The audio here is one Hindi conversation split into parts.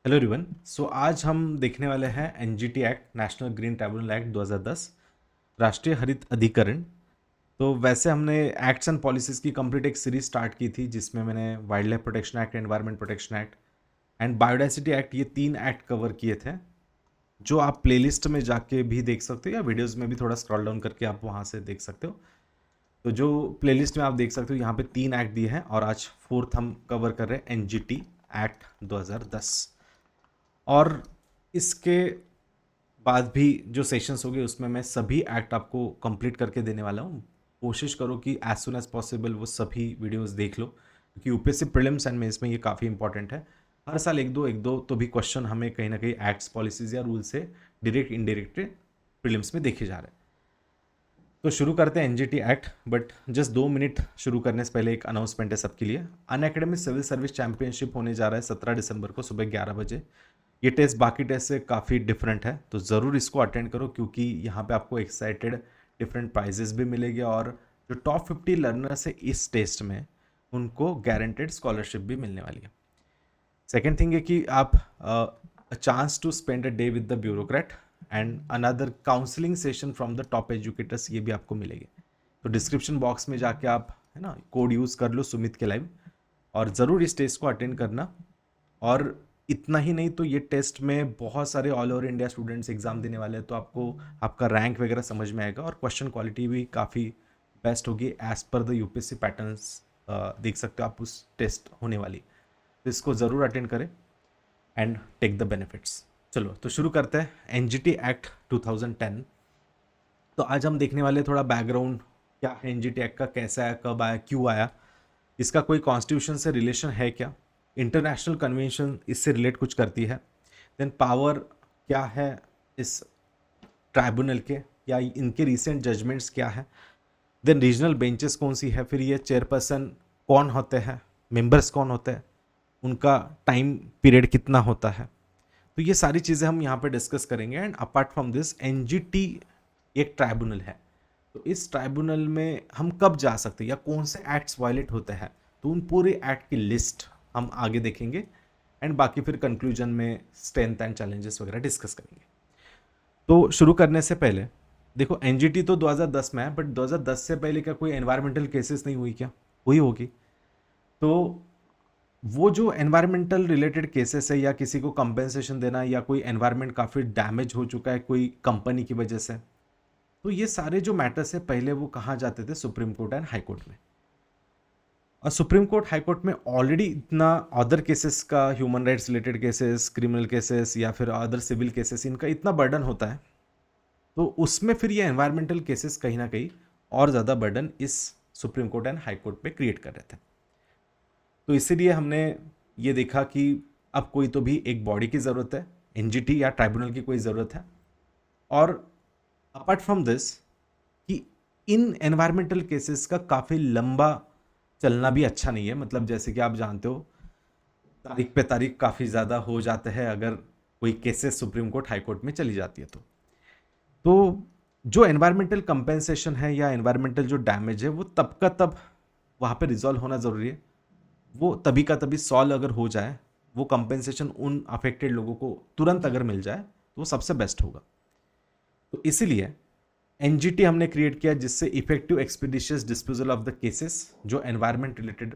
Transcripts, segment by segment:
Hello everyone. आज हम देखने वाले हैं NGT act, national green tribunal act 2010, राष्ट्रीय हरित अधिकरण। तो वैसे हमने एक्ट्स एंड पॉलिसीज़ की कंप्लीट एक सीरीज स्टार्ट की थी, जिसमें मैंने wild life protection act, environment protection act and biodiversity act, ये 3 एक्ट कवर किए थे, जो आप प्लेलिस्ट में जाके भी देख सकते हो या वीडियोज़ में भी थोड़ा स्क्रॉल डाउन करके आप वहाँ से देख सकते हो। तो जो प्लेलिस्ट में आप देख सकते हो, यहाँ पे 3 एक्ट दिए हैं और आज फोर्थ हम कवर कर रहे हैं, एनजीटी एक्ट 2010। और इसके बाद भी जो सेशंस होंगे उसमें मैं सभी एक्ट आपको कंप्लीट करके देने वाला हूँ। कोशिश करो कि एज सुन एज पॉसिबल वो सभी वीडियोस देख लो, क्योंकि यूपीएससी प्रीलिम्स एंड मेंस में ये काफ़ी इंपॉर्टेंट है। हर साल एक दो तो भी क्वेश्चन हमें कहीं ना कहीं एक्ट्स, पॉलिसीज या रूल से डायरेक्ट इनडायरेक्ट प्रीलिम्स में देखे जा रहे हैं। तो शुरू करते हैं NGT act, but just 2 minute शुरू करने से पहले एक अनाउंसमेंट है सबके लिए। अन अकेडमी सिविल सर्विस चैंपियनशिप होने जा रहा है 17 दिसंबर को सुबह 11 बजे। ये टेस्ट बाकी टेस्ट से काफ़ी डिफरेंट है, तो ज़रूर इसको अटेंड करो, क्योंकि यहाँ पे आपको एक्साइटेड डिफरेंट प्राइजेस भी मिलेंगे और जो टॉप 50 लर्नर्स है इस टेस्ट में, उनको गारंटेड स्कॉलरशिप भी मिलने वाली है। सेकेंड थिंग है कि आप chance to spend a day with the bureaucrat and another counselling session from the top educators, ये भी आपको मिलेंगे। तो डिस्क्रिप्शन बॉक्स में जाके आप, है ना, कोड यूज़ कर लो सुमित के लाइव, और ज़रूर इस टेस्ट को अटेंड करना। और इतना ही नहीं, तो ये टेस्ट में बहुत सारे all over India students exam देने वाले हैं, तो आपको आपका रैंक वगैरह समझ में आएगा और क्वेश्चन क्वालिटी भी काफ़ी बेस्ट होगी as per the UPSC patterns. देख सकते हो आप उस टेस्ट होने वाली, तो इसको ज़रूर अटेंड करें एंड टेक द बेनिफिट्स। चलो तो शुरू करते हैं एनजीटी एक्ट 2010। तो आज हम देखने वाले थोड़ा बैकग्राउंड, क्या है एनजीटी एक्ट का, कैसा आया, कब आया, क्यों आया, इसका कोई कॉन्स्टिट्यूशन से रिलेशन है क्या, इंटरनेशनल कन्वेंशन इससे रिलेट कुछ करती है, देन पावर क्या है इस ट्राइब्यूनल के, या इनके रिसेंट जजमेंट्स क्या है, देन रीजनल बेंचेस कौन सी है, फिर ये चेयरपर्सन कौन होते हैं, मेंबर्स कौन होते हैं, उनका टाइम पीरियड कितना होता है। तो ये सारी चीज़ें हम यहाँ पे डिस्कस करेंगे। And apart from this, NGT एक ट्राइब्यूनल है, तो इस ट्राइब्यूनल में हम कब जा सकते हैं या कौन से एक्ट्स वायलेट होते हैं, तो उन पूरे एक्ट की लिस्ट हम आगे देखेंगे एंड बाकी फिर कंक्लूजन में स्ट्रेंथ एंड चैलेंजेस वगैरह डिस्कस करेंगे। तो शुरू करने से पहले देखो, एनजीटी तो 2010 में है, बट 2010 से पहले क्या कोई एनवायरमेंटल केसेस नहीं हुई क्या? हुई होगी। तो वो जो एनवायरमेंटल रिलेटेड केसेस है, या किसी को कंपेंसेशन देना, या कोई एनवायरमेंट काफ़ी डैमेज हो चुका है कोई कंपनी की वजह से, तो ये सारे जो मैटर्स है पहले वो कहाँ जाते थे? Supreme court and high court में। और सुप्रीम कोर्ट, हाई कोर्ट में ऑलरेडी इतना अदर केसेस का, human rights related cases, criminal cases या फिर अदर सिविल केसेस, इनका इतना बर्डन होता है, तो उसमें फिर ये एनवायरमेंटल केसेस कहीं ना कहीं और ज़्यादा बर्डन इस supreme court and high Court पे क्रिएट कर रहे थे। तो इसीलिए हमने ये देखा कि अब कोई तो भी एक बॉडी की ज़रूरत है, एनजीटी या ट्राइब्यूनल की कोई ज़रूरत है। और अपार्ट फ्रॉम दिस, कि इन एनवायरमेंटल केसेस का काफ़ी लंबा चलना भी अच्छा नहीं है। मतलब जैसे कि आप जानते हो, तारीख पे तारीख काफ़ी ज़्यादा हो जाते हैं अगर कोई cases supreme Court, High court में चली जाती है। तो जो एनवायरमेंटल कंपेंसेशन है या एनवायरमेंटल जो डैमेज है, वो तब का तब वहाँ पे रिजॉल्व होना ज़रूरी है। वो तभी का तभी सॉल्व अगर हो जाए, वो कंपेंसेशन उन अफेक्टेड लोगों को तुरंत अगर मिल जाए, तो वो सबसे बेस्ट होगा। तो इसीलिए एनजीटी हमने क्रिएट किया, जिससे effective expeditious disposal of the cases जो एनवायरमेंट रिलेटेड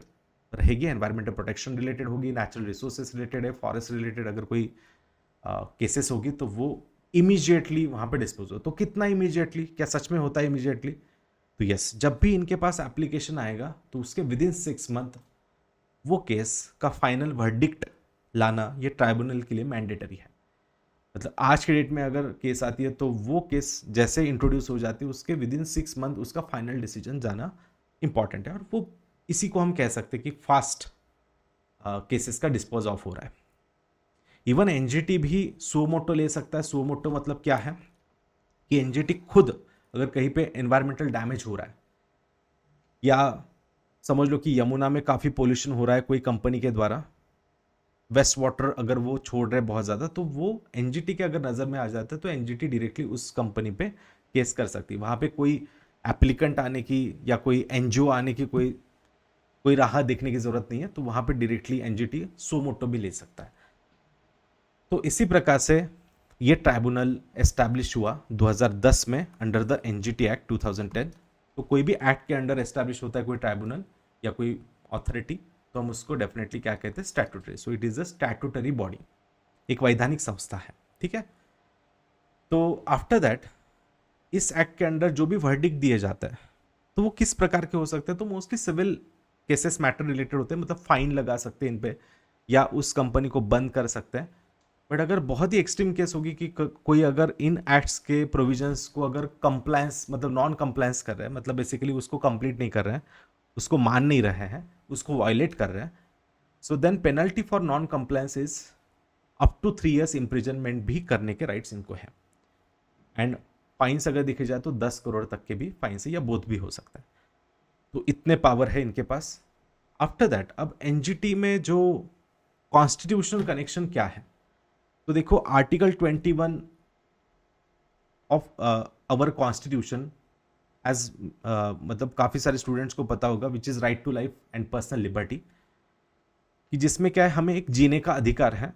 रहेगी, एनवायरमेंटल प्रोटेक्शन रिलेटेड होगी, नेचुरल रिसोर्सेज रिलेटेड है, फॉरेस्ट रिलेटेड अगर कोई केसेस होगी, तो वो इमीजिएटली वहाँ पे डिस्पोज हो। तो कितना इमीजिएटली, क्या सच में होता है इमीजिएटली? तो यस, जब भी इनके पास एप्लीकेशन आएगा, तो उसके विद इन 6 मंथ वो केस का फाइनल वर्डिक्ट लाना ये ट्राइब्यूनल के लिए मैंडेटरी है। मतलब आज के डेट में अगर केस आती है, तो वो केस जैसे इंट्रोड्यूस हो जाती है, उसके विद इन 6 मंथ उसका फाइनल डिसीजन जाना इंपॉर्टेंट है। और वो इसी को हम कह सकते हैं कि फास्ट केसेस का डिस्पोज ऑफ हो रहा है। इवन एनजीटी भी सो मोटो ले सकता है। सो मोटो मतलब क्या है कि एनजीटी खुद अगर कहीं पे एनवायरमेंटल डैमेज हो रहा है, या समझ लो कि यमुना में काफ़ी पोल्यूशन हो रहा है कोई कंपनी के द्वारा, वेस्ट वाटर अगर वो छोड़ रहे बहुत ज़्यादा, तो वो एनजीटी के अगर नज़र में आ जाता है, तो एनजीटी डायरेक्टली उस कंपनी पे केस कर सकती है। वहाँ पे कोई एप्लीकेंट आने की या कोई एनजीओ आने की कोई कोई राह देखने की ज़रूरत नहीं है। तो वहाँ पे डायरेक्टली एनजीटी सो मोटो भी ले सकता है। तो इसी प्रकार से ये ट्राइब्यूनल एस्टैब्लिश हुआ 2010 में अंडर द एनजीटी एक्ट 2010। तो कोई भी एक्ट के अंडर एस्टैब्लिश होता है कोई ट्राइब्यूनल या कोई अथॉरिटी, तो हम उसको डेफिनेटली क्या कहते हैं, statutory. So it is a statutory body, एक वैधानिक संस्था है, ठीक है। तो आफ्टर दैट इस एक्ट के अंडर जो भी वर्डिक्ट दिए जाता है तो वो किस प्रकार के हो सकते हैं, तो mostly civil cases matter related होते हैं, मतलब फाइन लगा सकते हैं इन पे या उस कंपनी को बंद कर सकते हैं। बट अगर बहुत ही एक्सट्रीम केस होगी कि कोई अगर इन एक्ट्स के प्रोविजंस को अगर कंप्लायंस मतलब नॉन कंप्लायंस कर रहे हैं, मतलब बेसिकली उसको कंप्लीट नहीं कर रहे हैं, उसको मान नहीं रहे हैं, उसको वायलेट कर रहे हैं, so then penalty for non compliance is up to 3 years imprisonment भी करने के राइट्स इनको है। एंड फाइन्स अगर देखे जाए तो 10 करोड़ तक के भी फाइन से या बोथ भी हो सकता है। तो इतने पावर है इनके पास। आफ्टर दैट अब एनजीटी में जो कॉन्स्टिट्यूशनल कनेक्शन क्या है, तो देखो article 21 of our constitution as मतलब काफ़ी सारे स्टूडेंट्स को पता होगा, which is right to life and personal liberty, कि जिसमें क्या है हमें एक जीने का अधिकार है।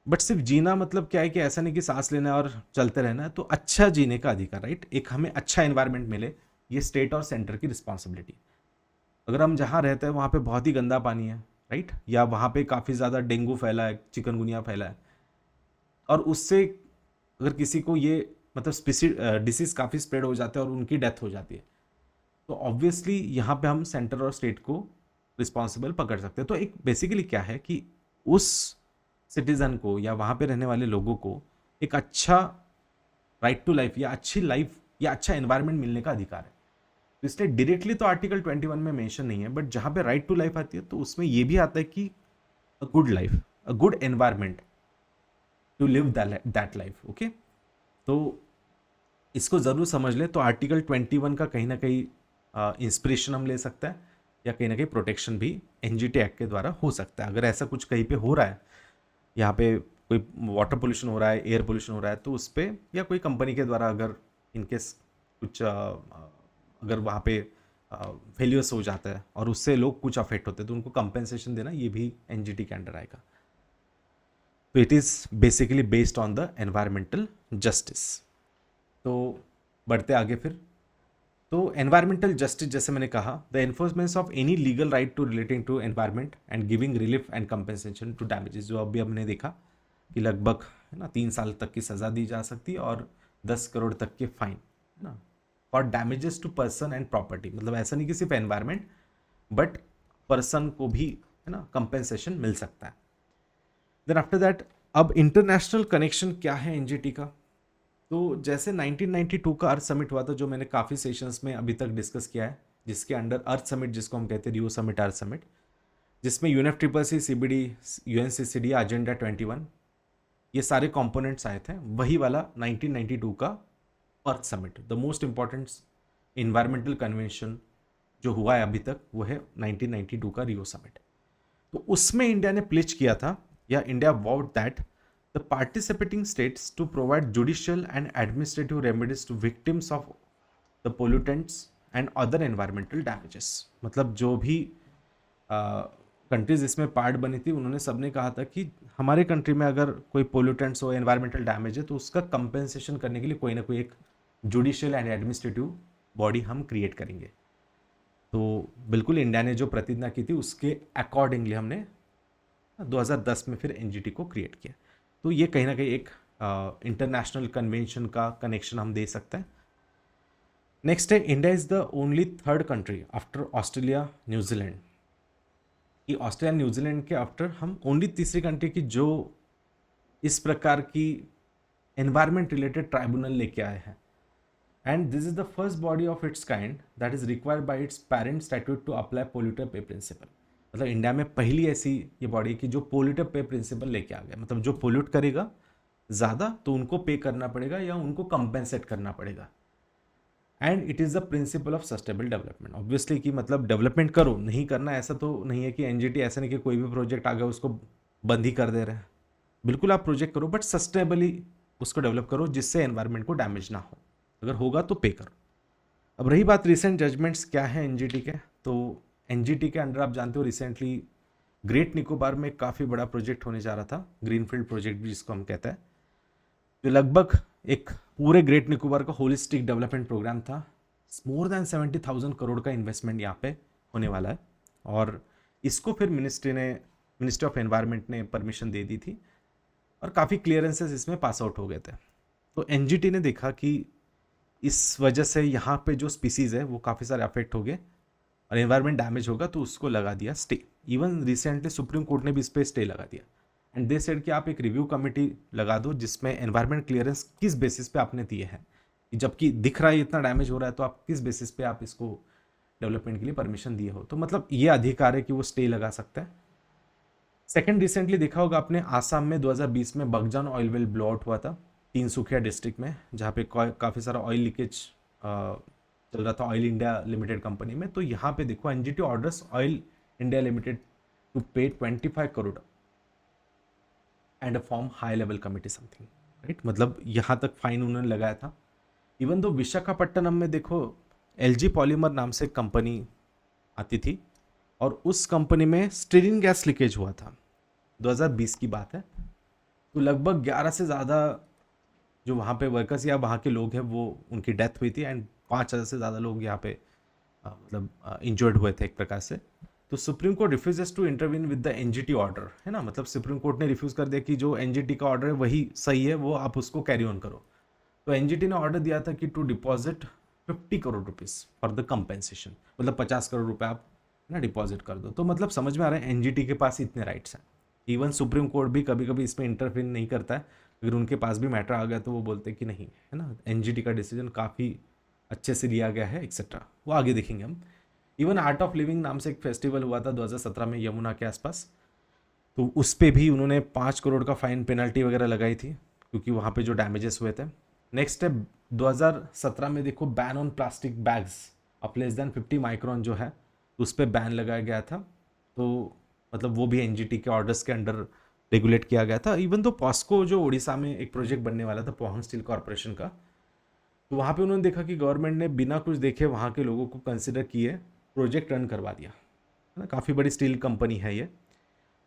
बट सिर्फ जीना मतलब क्या है कि ऐसा नहीं कि सांस लेना और चलते रहना है, तो अच्छा जीने का अधिकार, राइट, एक हमें अच्छा एनवायरनमेंट मिले, ये स्टेट और सेंटर की रिस्पॉन्सिबिलिटी। अगर हम जहाँ रहते हैं वहाँ पे बहुत ही गंदा पानी है, राइट, या वहाँ पे काफ़ी ज़्यादा डेंगू फैला है, चिकनगुनिया फैला है, और उससे अगर किसी को ये मतलब डिसीज़ काफ़ी स्प्रेड हो जाता है और उनकी डेथ हो जाती है, तो ऑब्वियसली यहाँ पे हम सेंटर और स्टेट को रिस्पॉन्सिबल पकड़ सकते हैं। तो एक बेसिकली क्या है कि उस सिटीज़न को या वहाँ पे रहने वाले लोगों को एक अच्छा राइट टू लाइफ या अच्छी लाइफ या अच्छा एनवायरनमेंट मिलने का अधिकार है। तो इसलिए डायरेक्टली तो आर्टिकल 21 में मेंशन नहीं है, बट जहाँ पे राइट टू लाइफ आती है तो उसमें ये भी आता है कि a good life, a good environment to live that life. Okay, तो इसको ज़रूर समझ ले। तो आर्टिकल 21 का कहीं ना कहीं इंस्पिरेशन हम ले सकते हैं या कहीं ना कहीं प्रोटेक्शन भी एनजीटी एक्ट के द्वारा हो सकता है। अगर ऐसा कुछ कहीं पे हो रहा है, यहाँ पे कोई वाटर पोल्यूशन हो रहा है, एयर पोल्यूशन हो रहा है, तो उस पर या कोई कंपनी के द्वारा अगर इनकेस कुछ अगर वहाँ पे फेलियर्स हो जाता है और उससे लोग कुछ अफेक्ट होते हैं तो उनको कंपेंसेशन देना, ये भी एनजीटी के अंडर आएगा। तो it is basically based on the environmental justice. तो बढ़ते आगे फिर, तो एनवायरमेंटल जस्टिस जैसे मैंने कहा, the enforcement of any legal right to relating to environment and giving relief and compensation to damages, जो अभी हमने देखा कि लगभग है ना 3 साल तक की सज़ा दी जा सकती है और 10 करोड़ तक के फाइन, है ना, for damages to person and property. मतलब ऐसा नहीं कि सिर्फ एनवायरमेंट बट पर्सन को भी है ना कंपेंसेशन मिल सकता है। देन आफ्टर दैट अब इंटरनेशनल कनेक्शन क्या है एनजीटी का। तो जैसे 1992 का अर्थ समिट हुआ था, जो मैंने काफ़ी सेशंस में अभी तक डिस्कस किया है, जिसके अंडर अर्थ समिट जिसको हम कहते हैं रियो समिट, अर्थ समिट, जिसमें यूएनएफसीसीसी, सीबीडी, यूएनसीसीडी, एजेंडा 21, ये सारे कंपोनेंट्स आए थे। वही वाला 1992 का earth summit, the most important environmental convention जो हुआ है अभी तक, वो है 1992 का रियो समिट। तो उसमें इंडिया ने प्लेज किया था, या India what that the participating states to provide judicial and administrative remedies to victims of the pollutants and other environmental damages। मतलब जो भी कंट्रीज इसमें पार्ट बनी थी, उन्होंने सबने कहा था कि हमारे कंट्री में अगर कोई पोल्यूटेंट्स हो, एनवायरमेंटल डैमेज है, तो उसका कंपेंसेशन करने के लिए कोई ना कोई एक जुडिशियल एंड एडमिनिस्ट्रेटिव बॉडी हम क्रिएट करेंगे। तो बिल्कुल इंडिया ने जो प्रतिज्ञा की थी उसके अकॉर्डिंगली हमने 2010 में फिर एनजीटी को क्रिएट किया। तो ये कहीं ना कहीं एक इंटरनेशनल कन्वेंशन का कनेक्शन हम दे सकते हैं। नेक्स्ट है, India is the only third country after Australia New Zealand, कि ऑस्ट्रेलिया न्यूजीलैंड के आफ्टर हम ओनली तीसरी कंट्री की जो इस प्रकार की एनवायरमेंट रिलेटेड ट्राइब्यूनल लेके आए हैं। And this is the first body of its kind that is required by its parent statute to apply polluter pay principle. मतलब इंडिया में पहली ऐसी ये बॉडी की जो पोल्यूटर पे प्रिंसिपल लेके आ गया, मतलब जो पोल्यूट करेगा ज़्यादा तो उनको पे करना पड़ेगा या उनको कंपेंसेट करना पड़ेगा। And it is the principle of sustainable development. Obviously कि मतलब डेवलपमेंट करो, नहीं करना ऐसा तो नहीं है कि एनजीटी ऐसा नहीं कि कोई भी प्रोजेक्ट आ गया उसको बंद ही कर दे रहे हैं। बिल्कुल आप प्रोजेक्ट करो बट सस्टेनेबली उसको डेवलप करो जिससे एनवायरनमेंट को डैमेज ना हो, अगर होगा तो पे करो। अब रही बात रिसेंट जजमेंट्स क्या है एनजीटी के, तो एनजीटी के अंडर आप जानते हो रिसेंटली ग्रेट निकोबार में काफ़ी बड़ा प्रोजेक्ट होने जा रहा था, ग्रीनफील्ड प्रोजेक्ट भी जिसको हम कहते हैं, जो लगभग एक पूरे ग्रेट निकोबार का होलिस्टिक डेवलपमेंट प्रोग्राम था। मोर देन 70,000 करोड़ का इन्वेस्टमेंट यहाँ पे होने वाला है, और इसको फिर मिनिस्ट्री ऑफ एनवायरनमेंट ने परमिशन दे दी थी, और काफ़ी क्लियरेंसेस इसमें पास आउट हो गए थे। तो एनजीटी ने देखा कि इस वजह से यहाँ पे जो स्पीसीज़ है वो काफ़ी सारे अफेक्ट हो गए और एनवायरनमेंट डैमेज होगा, तो उसको लगा दिया stay. Even recently supreme court ने भी इस पर स्टे लगा दिया, एंड दे सेड कि आप एक रिव्यू कमेटी लगा दो जिसमें एनवायरनमेंट क्लियरेंस किस बेसिस पे आपने दिए हैं, जबकि दिख रहा है इतना डैमेज हो रहा है, तो आप किस बेसिस पे आप इसको डेवलपमेंट के लिए परमिशन दिए हो। तो मतलब ये अधिकार है कि वो स्टे लगा सकता है। सेकंड, रिसेंटली देखा होगा आपने, आसाम में 2020 में बगजान ऑयल वेल ब्लो आउट हुआ था तीनसुकिया डिस्ट्रिक्ट में, जहाँ पे काफ़ी सारा ऑयल लीकेज चल रहा था ऑयल इंडिया लिमिटेड कंपनी में। तो यहाँ पे देखो NGT orders Oil India Limited to pay 25 crore and a form high level committee something, right. मतलब यहाँ तक फाइन उन्होंने लगाया था। इवन दो विशाखापट्टनम में देखो एलजी पॉलीमर नाम से कंपनी आती थी, और उस कंपनी में स्टीरिन गैस लीकेज हुआ था, 2020 की बात है। तो लगभग 11 से ज़्यादा जो वहाँ पे वर्कर्स या वहाँ के लोग हैं वो उनकी डेथ हुई थी, एंड 5,000 से ज़्यादा लोग यहाँ पे मतलब इंजर्ड हुए थे एक प्रकार से। तो Supreme Court refuses to intervene with the NGT order, है ना, मतलब सुप्रीम कोर्ट ने रिफ्यूज़ कर दिया कि जो एनजीटी का ऑर्डर है वही सही है, वो आप उसको कैरी ऑन करो। तो एनजीटी ने ऑर्डर दिया था कि to deposit 50 crore rupees for the compensation, मतलब 50 करोड़ रुपए आप ना डिपॉजिट कर दो। तो मतलब समझ में आ रहा है एनजीटी के पास इतने राइट्स हैं। इवन सुप्रीम कोर्ट भी कभी कभी इसमें इंटरफेयर नहीं करता है, अगर उनके पास भी मैटर आ गया तो वो बोलते हैं कि नहीं, है ना, एनजीटी का डिसीजन काफ़ी अच्छे से लिया गया है एक्सेट्रा, वो आगे देखेंगे हम। इवन आर्ट ऑफ लिविंग नाम से एक फेस्टिवल हुआ था 2017 में यमुना के आसपास, तो उस पर भी उन्होंने 5 करोड़ का फाइन पेनल्टी वगैरह लगाई थी, क्योंकि वहाँ पे जो डैमेजेस हुए थे। नेक्स्ट है 2017 में देखो ban on plastic bags of less than 50 micron जो है उस पर बैन लगाया गया था। तो मतलब वो भी एनजीटी के ऑर्डर्स के अंडर रेगुलेट किया गया था। इवन तो पॉस्को जो उड़ीसा में एक प्रोजेक्ट बनने वाला था पोहंग स्टील कॉर्पोरेशन का, तो वहाँ पे उन्होंने देखा कि गवर्नमेंट ने बिना कुछ देखे वहाँ के लोगों को कंसिडर किए प्रोजेक्ट रन करवा दिया, है ना, काफ़ी बड़ी स्टील कंपनी है ये।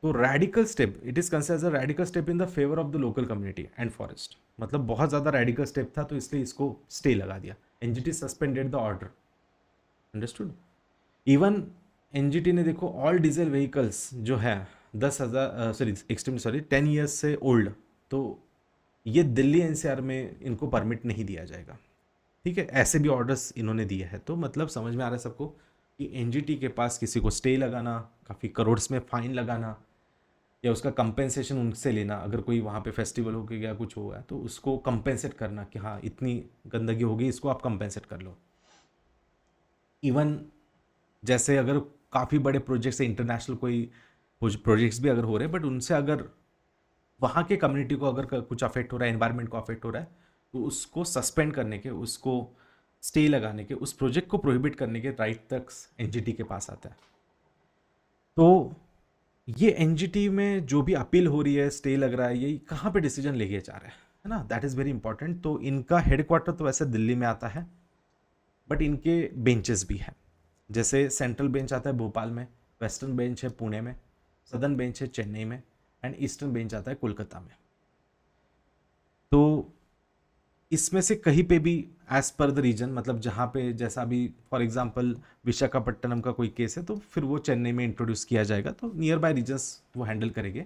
तो radical step, it is considered as a radical step in the favour of the local community and forest, मतलब बहुत ज़्यादा रेडिकल स्टेप था, तो इसलिए इसको स्टे लगा दिया। NGT suspended the order, understood. Even NGT ने देखो ऑल डीजल व्हीकल्स जो है 10 ईयर्स से ओल्ड, तो ये दिल्ली एनसीआर में इनको परमिट नहीं दिया जाएगा, ठीक है, ऐसे भी ऑर्डर्स इन्होंने दिए हैं। तो मतलब समझ में आ रहा है सबको कि एनजीटी के पास किसी को स्टे लगाना, काफ़ी करोड़्स में फाइन लगाना, या उसका कंपेंसेशन उनसे लेना, अगर कोई वहाँ पे फेस्टिवल हो गया कुछ हुआ है तो उसको कंपेंसेट करना कि हाँ इतनी गंदगी हो गई, इसको आप कंपेंसेट कर लो। इवन जैसे अगर काफ़ी बड़े प्रोजेक्ट्स है, इंटरनेशनल कोई प्रोजेक्ट्स भी अगर हो रहे हैं, बट उनसे अगर वहाँ के कम्युनिटी को अगर कुछ अफेक्ट हो रहा है, एनवायरनमेंट को अफेक्ट हो रहा है, तो उसको सस्पेंड करने के, उसको स्टे लगाने के, उस प्रोजेक्ट को प्रोहिबिट करने के राइट तक एनजीटी के पास आता है। तो ये एनजीटी में जो भी अपील हो रही है, स्टे लग रहा है, ये कहाँ पे डिसीजन लेके जा रहा है ना, दैट इज़ वेरी इंपॉर्टेंट। तो इनका हेडक्वार्टर तो वैसे दिल्ली में आता है, बट इनके बेंचेस भी हैं। जैसे सेंट्रल बेंच आता है भोपाल में, वेस्टर्न बेंच है पुणे में, सदर्न बेंच है चेन्नई में, एंड ईस्टर्न बेंच आता है कोलकाता में। तो इसमें से कहीं पे भी एज पर द रीजन, मतलब जहाँ पे जैसा अभी फॉर एग्जांपल विशाखापट्टनम का कोई केस है तो फिर वो चेन्नई में इंट्रोड्यूस किया जाएगा, तो नियर बाय रीजन्स वो हैंडल करेंगे।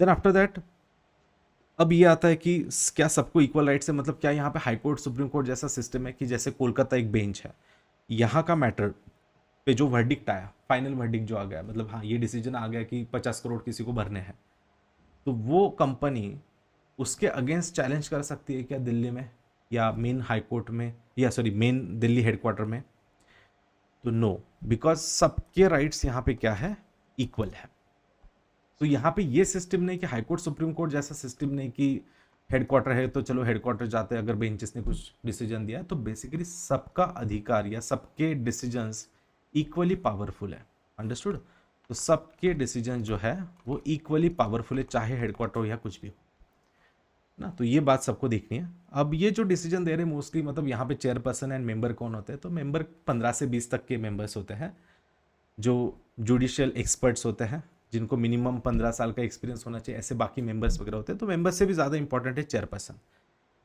देन आफ्टर दैट अब ये आता है कि क्या सबको इक्वल राइट्स है, मतलब क्या यहाँ पे हाई कोर्ट सुप्रीम कोर्ट जैसा सिस्टम है कि जैसे कोलकाता एक बेंच है, यहाँ का मैटर पे जो वर्डिक्ट आया, फाइनल वर्डिक्ट जो आ गया, मतलब हाँ ये डिसीजन आ गया कि 50 करोड़ किसी को भरने हैं, तो वो कंपनी उसके अगेंस्ट चैलेंज कर सकती है क्या दिल्ली में या मेन हाई कोर्ट में, या सॉरी मेन दिल्ली हेडक्वार्टर में? तो नो, बिकॉज सबके राइट्स यहाँ पे क्या है, इक्वल है। तो यहाँ पे ये सिस्टम नहीं कि हाई कोर्ट सुप्रीम कोर्ट जैसा सिस्टम नहीं कि हेडक्वार्टर है तो चलो हेडक्वार्टर जाते हैं, अगर बेंचेस ने कुछ डिसीजन दिया है तो बेसिकली सबका अधिकार या सबके डिसीजंस इक्वली पावरफुल है, अंडरस्टूड। तो सबके डिसीजन जो है वो इक्वली पावरफुल है, चाहे हेडक्वार्टर हो या कुछ भी हो ना। तो ये बात सबको देखनी है। अब ये जो डिसीजन दे रहे हैं मोस्टली, मतलब यहाँ पे चेयरपर्सन एंड मेंबर कौन होते हैं, तो मेंबर 15 से 20 तक के मेंबर्स होते हैं जो जुडिशियल एक्सपर्ट्स होते हैं, जिनको मिनिमम 15 साल का एक्सपीरियंस होना चाहिए, ऐसे बाकी मेंबर्स वगैरह होते हैं। तो मेंबर्स से भी ज़्यादा इंपॉर्टेंट है चेयरपर्सन।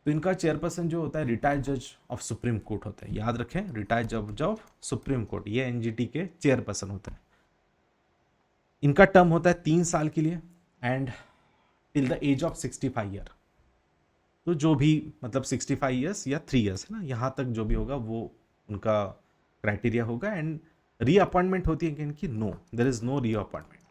तो इनका चेयरपर्सन जो होता है रिटायर्ड जज ऑफ सुप्रीम कोर्ट होता है, याद रखें, रिटायर्ड जज ऑफ सुप्रीम कोर्ट, ये एनजीटी के चेयरपर्सन होता है। इनका टर्म होता है 3 साल के लिए and till the age of 65 year. तो जो भी मतलब 65 ईयर्स या 3 ईयर्स है ना, यहाँ तक जो भी होगा वो उनका क्राइटेरिया होगा। एंड रीअपॉइंटमेंट होती है कि इनकी no, there is no reappointment.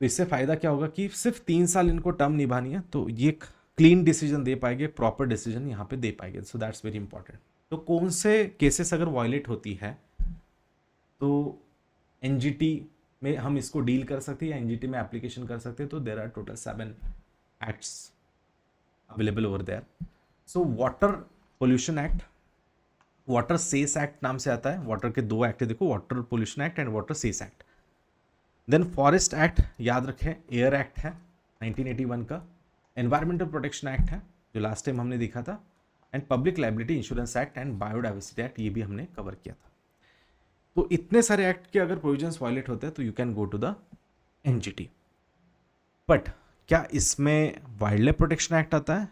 तो इससे फायदा क्या होगा कि सिर्फ 3 साल इनको टर्म निभानी है, तो ये क्लीन डिसीजन दे पाएंगे, प्रॉपर डिसीजन यहाँ पे दे पाएंगे। So that's very important. तो कौन से केसेस अगर वायलेट होती है तो एनजीटी में हम इसको डील कर सकते हैं या एनजीटी में एप्लीकेशन कर सकते हैं। तो there are total 7 acts available over there. So water pollution act, water cess act नाम से आता है। वाटर के 2 एक्ट है, देखो, water pollution act and water cess act. Then forest act, याद रखें, एयर एक्ट है 1981 का। एनवायरमेंटल प्रोटेक्शन एक्ट है जो लास्ट टाइम हमने देखा था। And public liability insurance act and biodiversity act, ये भी हमने कवर किया था। तो इतने सारे एक्ट के अगर प्रोविजंस वायलेट होते हैं तो you can go to the NGT. But क्या इसमें वाइल्ड लाइफ प्रोटेक्शन एक्ट आता है?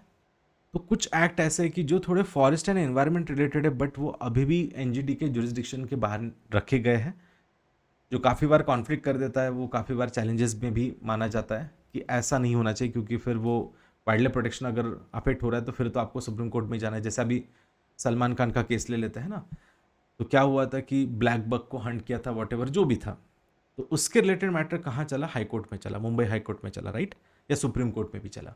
तो कुछ एक्ट ऐसे हैं कि जो थोड़े फॉरेस्ट एंड एनवायरमेंट रिलेटेड है, बट वो अभी भी एनजीटी के जुरिस्डिक्शन के बाहर रखे गए हैं, जो काफ़ी बार कॉन्फ्लिक्ट कर देता है। वो काफ़ी बार चैलेंजेस में भी माना जाता है कि ऐसा नहीं होना चाहिए, क्योंकि फिर वो वाइल्ड लाइफ प्रोटेक्शन अगर अफेक्ट हो रहा है तो फिर तो आपको सुप्रीम कोर्ट में जाना है। जैसे अभी सलमान खान का केस ले लेते हैं ना, तो क्या हुआ था कि ब्लैक बक को हंट किया था, वॉटेवर जो भी था, तो उसके रिलेटेड मैटर कहाँ चला? हाई कोर्ट में चला, मुंबई हाई कोर्ट में चला, राइट, या सुप्रीम कोर्ट में भी चला।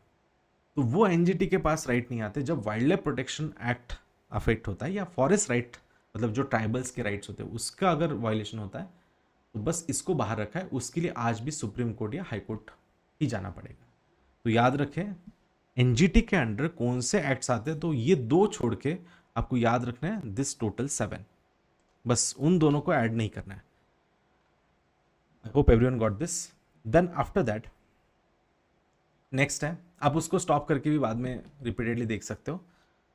तो वो एनजीटी के पास राइट नहीं आते जब wild life protection act affect होता है, या फॉरेस्ट राइट मतलब जो ट्राइबल्स के राइट्स होते हैं उसका अगर वायलेशन होता है, तो बस इसको बाहर रखा है। उसके लिए आज भी सुप्रीम कोर्ट या हाई कोर्ट ही जाना पड़ेगा। तो याद रखें एनजीटी के अंडर कौन से एक्ट्स आते हैं, तो ये 2 छोड़ के आपको याद रखना है दिस टोटल 7, बस उन दोनों को ऐड नहीं करना है। I hope everyone got this. Then after that next है, आप उसको स्टॉप करके भी बाद में रिपीटेडली देख सकते हो।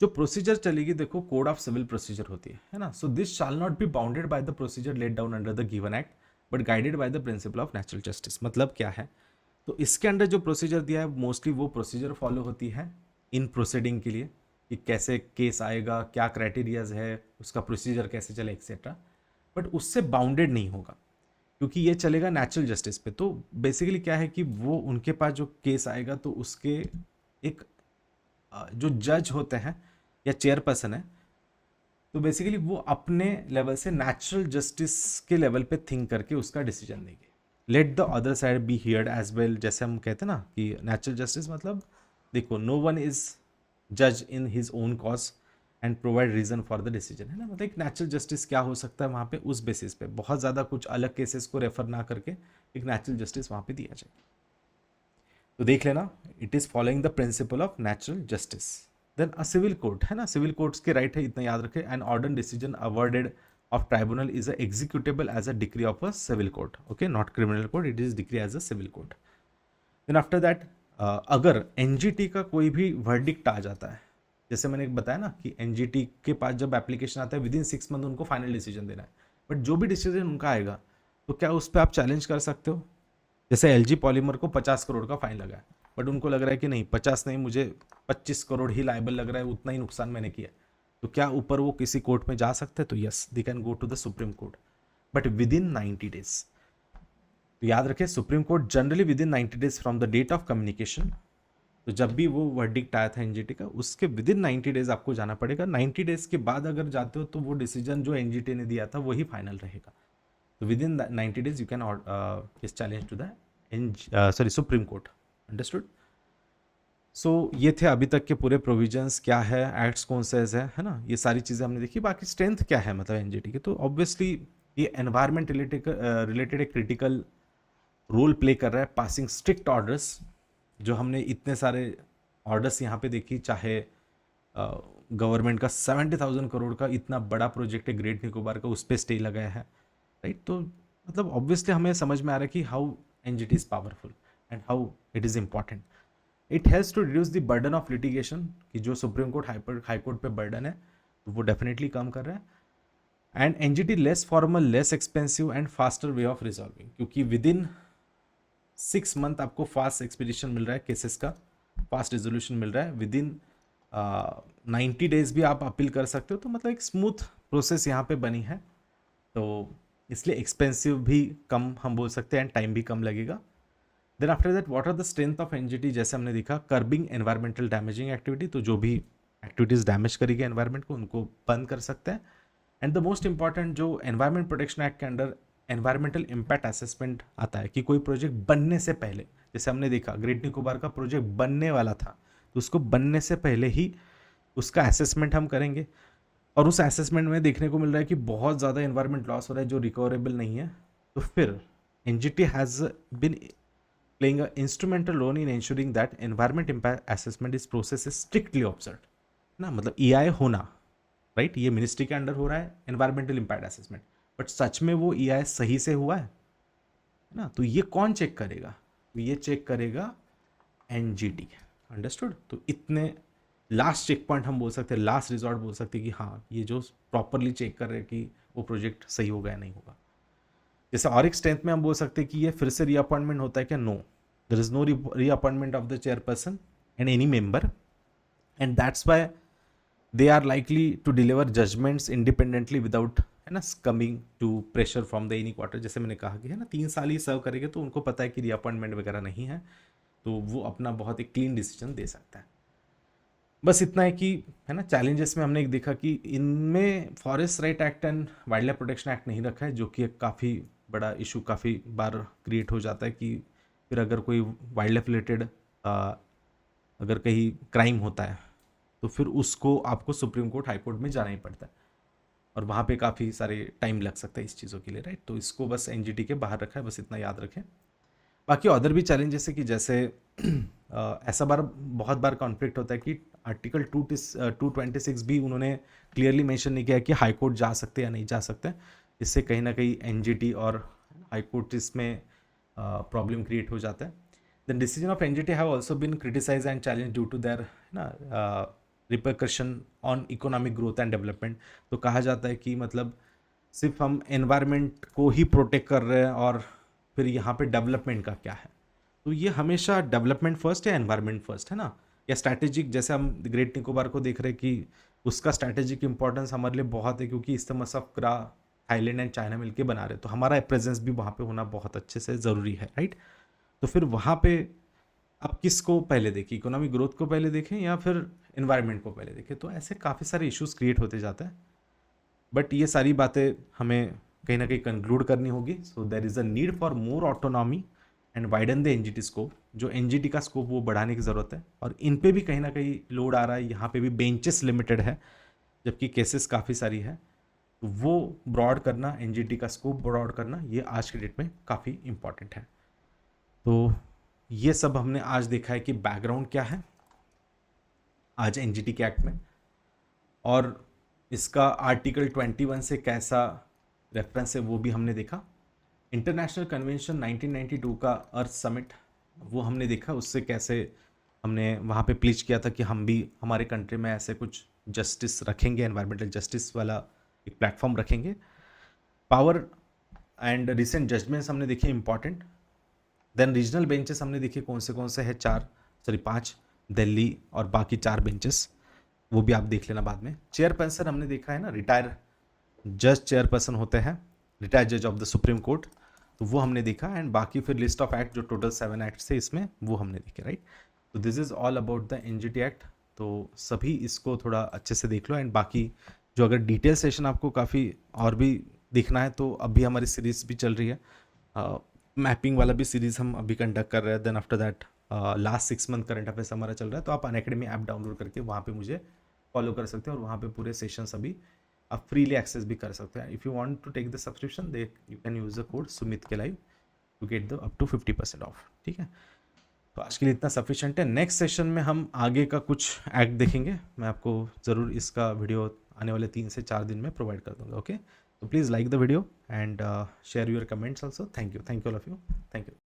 जो प्रोसीजर चलेगी, देखो, कोड ऑफ सिविल प्रोसीजर होती है ना। So this shall not be bounded by the procedure let down under the given act but guided by the principle of natural justice. मतलब क्या है? तो इसके अंडर जो प्रोसीजर दिया है मोस्टली वो प्रोसीजर फॉलो होती है इन प्रोसीडिंग के लिए, कि कैसे केस आएगा, क्या क्राइटेरियाज है, उसका प्रोसीजर कैसे चले, एक्सेट्रा। बट उससे बाउंडेड नहीं होगा, क्योंकि ये चलेगा नेचुरल जस्टिस पे। तो बेसिकली क्या है कि वो उनके पास जो केस आएगा तो उसके एक जो जज होते हैं या चेयरपर्सन है, तो बेसिकली वो अपने लेवल से नेचुरल जस्टिस के लेवल पे थिंक करके उसका डिसीजन देंगे। Let the other side be heard as well. जैसे हम कहते हैं ना कि नेचुरल जस्टिस मतलब, देखो, नो वन इज जज in his own cause and provide reason for the decision, है ना। मतलब एक नेचुरल जस्टिस क्या हो सकता है वहाँ पे, उस बेसिस पे बहुत ज़्यादा कुछ अलग केसेस को रेफर ना करके एक नेचुरल जस्टिस वहाँ पे दिया जाए। तो देख लेना, it is following the principle of natural justice. Then a civil court, है ना, सिविल कोर्ट्स के राइट है, इतना याद रखें। An order decision awarded of tribunal is a executable as a decree of a civil court, okay, not criminal court, it is decree as a civil court. Then after that अगर एनजीटी का कोई भी वर्डिक्ट आ जाता है, जैसे मैंने बताया ना कि एनजीटी के पास जब एप्लीकेशन आता है विदिन 6 मंथ उनको फाइनल डिसीजन देना है, बट जो भी डिसीजन उनका आएगा तो क्या उस पर आप चैलेंज कर सकते हो? जैसे एलजी पॉलीमर को 50 करोड़ का फाइन लगा है, बट उनको लग रहा है कि नहीं 50 नहीं, मुझे 25 करोड़ ही लायबल लग रहा है, उतना ही नुकसान मैंने किया, तो क्या ऊपर वो किसी कोर्ट में जा सकते हैं? तो yes, they can go to the Supreme Court, but within 90 days. तो याद रखें, Supreme Court generally within 90 days from the date of communication. तो जब भी वो वर्डिक्ट आया था एनजीटी का, उसके विद इन 90 डेज आपको जाना पड़ेगा। 90 डेज के बाद अगर जाते हो तो वो डिसीजन जो एनजीटी ने दिया था वही फाइनल रहेगा। तो within 90 days you can case challenge to the Supreme Court. Understood? So ये थे अभी तक के पूरे प्रोविजंस, क्या है, एक्ट्स कौन से है ना, ये सारी चीज़ें हमने देखी। बाकी स्ट्रेंथ क्या है मतलब एनजीटी की, तो ऑब्वियसली ये एनवायरमेंट रिलेटेड एक क्रिटिकल रोल प्ले कर रहा है, पासिंग स्ट्रिक्ट ऑर्डर्स। जो हमने इतने सारे ऑर्डर्स यहाँ पे देखी, चाहे गवर्नमेंट का 70,000 करोड़ का इतना बड़ा प्रोजेक्ट है ग्रेट निकोबार का, उस पर स्टे लगाया है, राइट। तो मतलब ऑब्वियसली हमें समझ में आ रहा है कि how NGT is powerful and how it is important. It has to reduce the burden of litigation, कि जो सुप्रीम कोर्ट हाई कोर्ट पे बर्डन है तो वो डेफिनेटली कम कर रहा है। And NGT less formal, less expensive and faster way of resolving, क्योंकि विद इन 6 मंथ आपको फास्ट एक्सपीडिशन मिल रहा है, केसेस का फास्ट रेजोल्यूशन मिल रहा है, विद इन 90 डेज भी आप अपील कर सकते हो। तो मतलब एक स्मूथ प्रोसेस यहाँ पे बनी है, तो इसलिए एक्सपेंसिव भी कम हम बोल सकते हैं एंड टाइम भी कम लगेगा। Then after that what are the strength of NGT, जैसे हमने देखा कर्बिंग एनवायरमेंटल डैमेजिंग एक्टिविटी, तो जो भी एक्टिविटीज़ डैमेज करेगी एनवायरमेंट को उनको बंद कर सकते हैं। एंड द मोस्ट इंपॉर्टेंट जो एनवायरमेंट प्रोटेक्शन एक्ट के अंडर एनवायरमेंटल इम्पैक्ट असेसमेंट आता है कि कोई प्रोजेक्ट बनने से पहले, जैसे हमने देखा ग्रेट निकोबार का प्रोजेक्ट बनने वाला था, तो उसको बनने से पहले ही उसका असेसमेंट हम करेंगे, और उस असेसमेंट में देखने को मिल रहा है कि बहुत ज़्यादा एनवायरमेंट लॉस हो रहा है जो रिकवरेबल नहीं है, तो फिर NGT has been playing an instrumental role in ensuring that environment impact assessment is process is strictly observed ना, मतलब EI होना, राइट, ये मिनिस्ट्री के अंडर हो रहा है एनवायरमेंटल इम्पैक्ट असेसमेंट, बट सच में वो EI सही से हुआ है ना, तो ये कौन चेक करेगा, तो ये चेक करेगा एनजीटी, अंडरस्टूड। तो इतने लास्ट चेक पॉइंट हम बोल सकते हैं, लास्ट रिजॉर्ट बोल सकते हैं कि हाँ ये जो प्रॉपरली चेक कर रहे हैं कि वो प्रोजेक्ट सही होगा या नहीं होगा। जैसे और एक स्ट्रेंथ में हम बोल सकते हैं कि ये फिर से रीअपॉइंटमेंट होता है क्या, no, there is no reappointment of the chairperson and any member, and that's why they are likely to deliver judgments independently without, है ना, coming to pressure from the any quarter. जैसे मैंने कहा कि है ना 3 साल ही सर्व करेंगे, तो उनको पता है कि रीअपॉइंटमेंट वगैरह नहीं है, तो वो अपना बहुत एक क्लीन डिसीजन दे सकता है। बस इतना है कि, है ना, चैलेंजेस में हमने एक देखा कि इनमें forest right act and wild life protection act नहीं रखा है, जो कि एक काफ़ी बड़ा इशू काफ़ी बार क्रिएट हो जाता है कि फिर अगर कोई वाइल्ड लाइफ रिलेटेड अगर कहीं क्राइम होता है तो फिर उसको आपको सुप्रीम कोर्ट हाई कोर्ट में जाना ही पड़ता है, और वहाँ पे काफ़ी सारे टाइम लग सकता है इस चीज़ों के लिए, राइट। तो इसको बस एनजीटी के बाहर रखा है, बस इतना याद रखें। बाकी अदर भी चैलेंजेस है कि जैसे ऐसा बहुत बार कॉन्फ्लिक्ट होता है कि आर्टिकल 226 भी उन्होंने क्लियरली मेंशन नहीं किया कि हाई कोर्ट जा सकते या नहीं जा सकते, इससे कहीं ना कहीं एनजीटी और हाई कोर्ट इसमें प्रॉब्लम क्रिएट हो जाता है। Then decision of NGT have also been criticise and challenge due to their ना repercussion on economic growth and development. तो कहा जाता है कि मतलब सिर्फ हम एनवायरनमेंट को ही प्रोटेक्ट कर रहे हैं और फिर यहाँ पे डेवलपमेंट का क्या है, तो ये हमेशा डेवलपमेंट फर्स्ट या एनवायरनमेंट फर्स्ट, है ना, या स्ट्रैटेजिक, जैसे हम ग्रेट निकोबार को देख रहे हैं कि उसका स्ट्रैटेजिक इंपॉर्टेंस हमारे लिए बहुत है, क्योंकि इस्तेमाल करा थाईलैंड एंड चाइना मिलके बना रहे, तो हमारा प्रेजेंस भी वहाँ पे होना बहुत अच्छे से ज़रूरी है, राइट। तो फिर वहाँ पे आप किसको पहले देखें, इकोनॉमिक ग्रोथ को पहले देखें या फिर एनवायरनमेंट को पहले देखें, तो ऐसे काफ़ी सारे इश्यूज क्रिएट होते जाते हैं। बट ये सारी बातें हमें कहीं ना कहीं कंक्लूड करनी होगी। So there is a need for more autonomy and widen the NGT scope, जो एनजीटी का स्कोप वो बढ़ाने की ज़रूरत है, और इन पे भी कहीं ना कहीं लोड आ रहा है, यहाँ पे भी बेंचेस लिमिटेड है जबकि केसेस काफ़ी सारी है, तो वो ब्रॉड करना, एनजीटी का स्कोप ब्रॉड करना, ये आज के डेट में काफ़ी इंपॉर्टेंट है। तो ये सब हमने आज देखा है कि बैकग्राउंड क्या है आज एनजीटी के एक्ट में, और इसका आर्टिकल 21 से कैसा रेफरेंस है वो भी हमने देखा। इंटरनेशनल कन्वेंशन 1992 का अर्थ समिट वो हमने देखा, उससे कैसे हमने वहाँ पे प्लीज किया था कि हम भी हमारे कंट्री में ऐसे कुछ जस्टिस रखेंगे, एनवायरमेंटल जस्टिस वाला एक प्लेटफॉर्म रखेंगे। पावर एंड रिसेंट जजमेंट्स हमने देखे इंपॉर्टेंट। देन रीजनल बेंचेस हमने देखे कौन से है, 5 दिल्ली और बाकी 4 बेंचेस, वो भी आप देख लेना बाद में। चेयरपर्सन हमने देखा है ना, रिटायर जज चेयरपर्सन होते हैं, रिटायर्ड जज ऑफ द सुप्रीम कोर्ट, तो वो हमने देखा। एंड बाकी फिर लिस्ट ऑफ एक्ट जो टोटल 7 एक्ट थे इसमें, वो हमने देखे, राइट। तो this is all about the NGT act, तो सभी इसको थोड़ा अच्छे से देख लो। एंड बाकी जो अगर डिटेल सेशन आपको काफ़ी और भी देखना है, तो अभी हमारी सीरीज़ भी चल रही है, मैपिंग वाला भी सीरीज़ हम अभी कंडक्ट कर रहे हैं। Then after that last 6 month current affairs हमारा चल रहा है, तो आप अनअकैडमी ऐप डाउनलोड करके वहाँ पे मुझे फॉलो कर सकते हैं, और वहाँ पे पूरे सेशंस अभी आप फ्रीली एक्सेस भी कर सकते हैं। If you want to take the subscription, they you can use the code Sumit K live to get the up to 50% off, ठीक है। तो आज के लिए इतना सफिशिएंट है। नेक्स्ट सेशन में हम आगे का कुछ एक्ट देखेंगे, मैं आपको ज़रूर इसका वीडियो आने वाले 3 से 4 दिन में प्रोवाइड कर दूँगा, ओके। तो please like the video and share your comments also. Thank you all of you, thank you.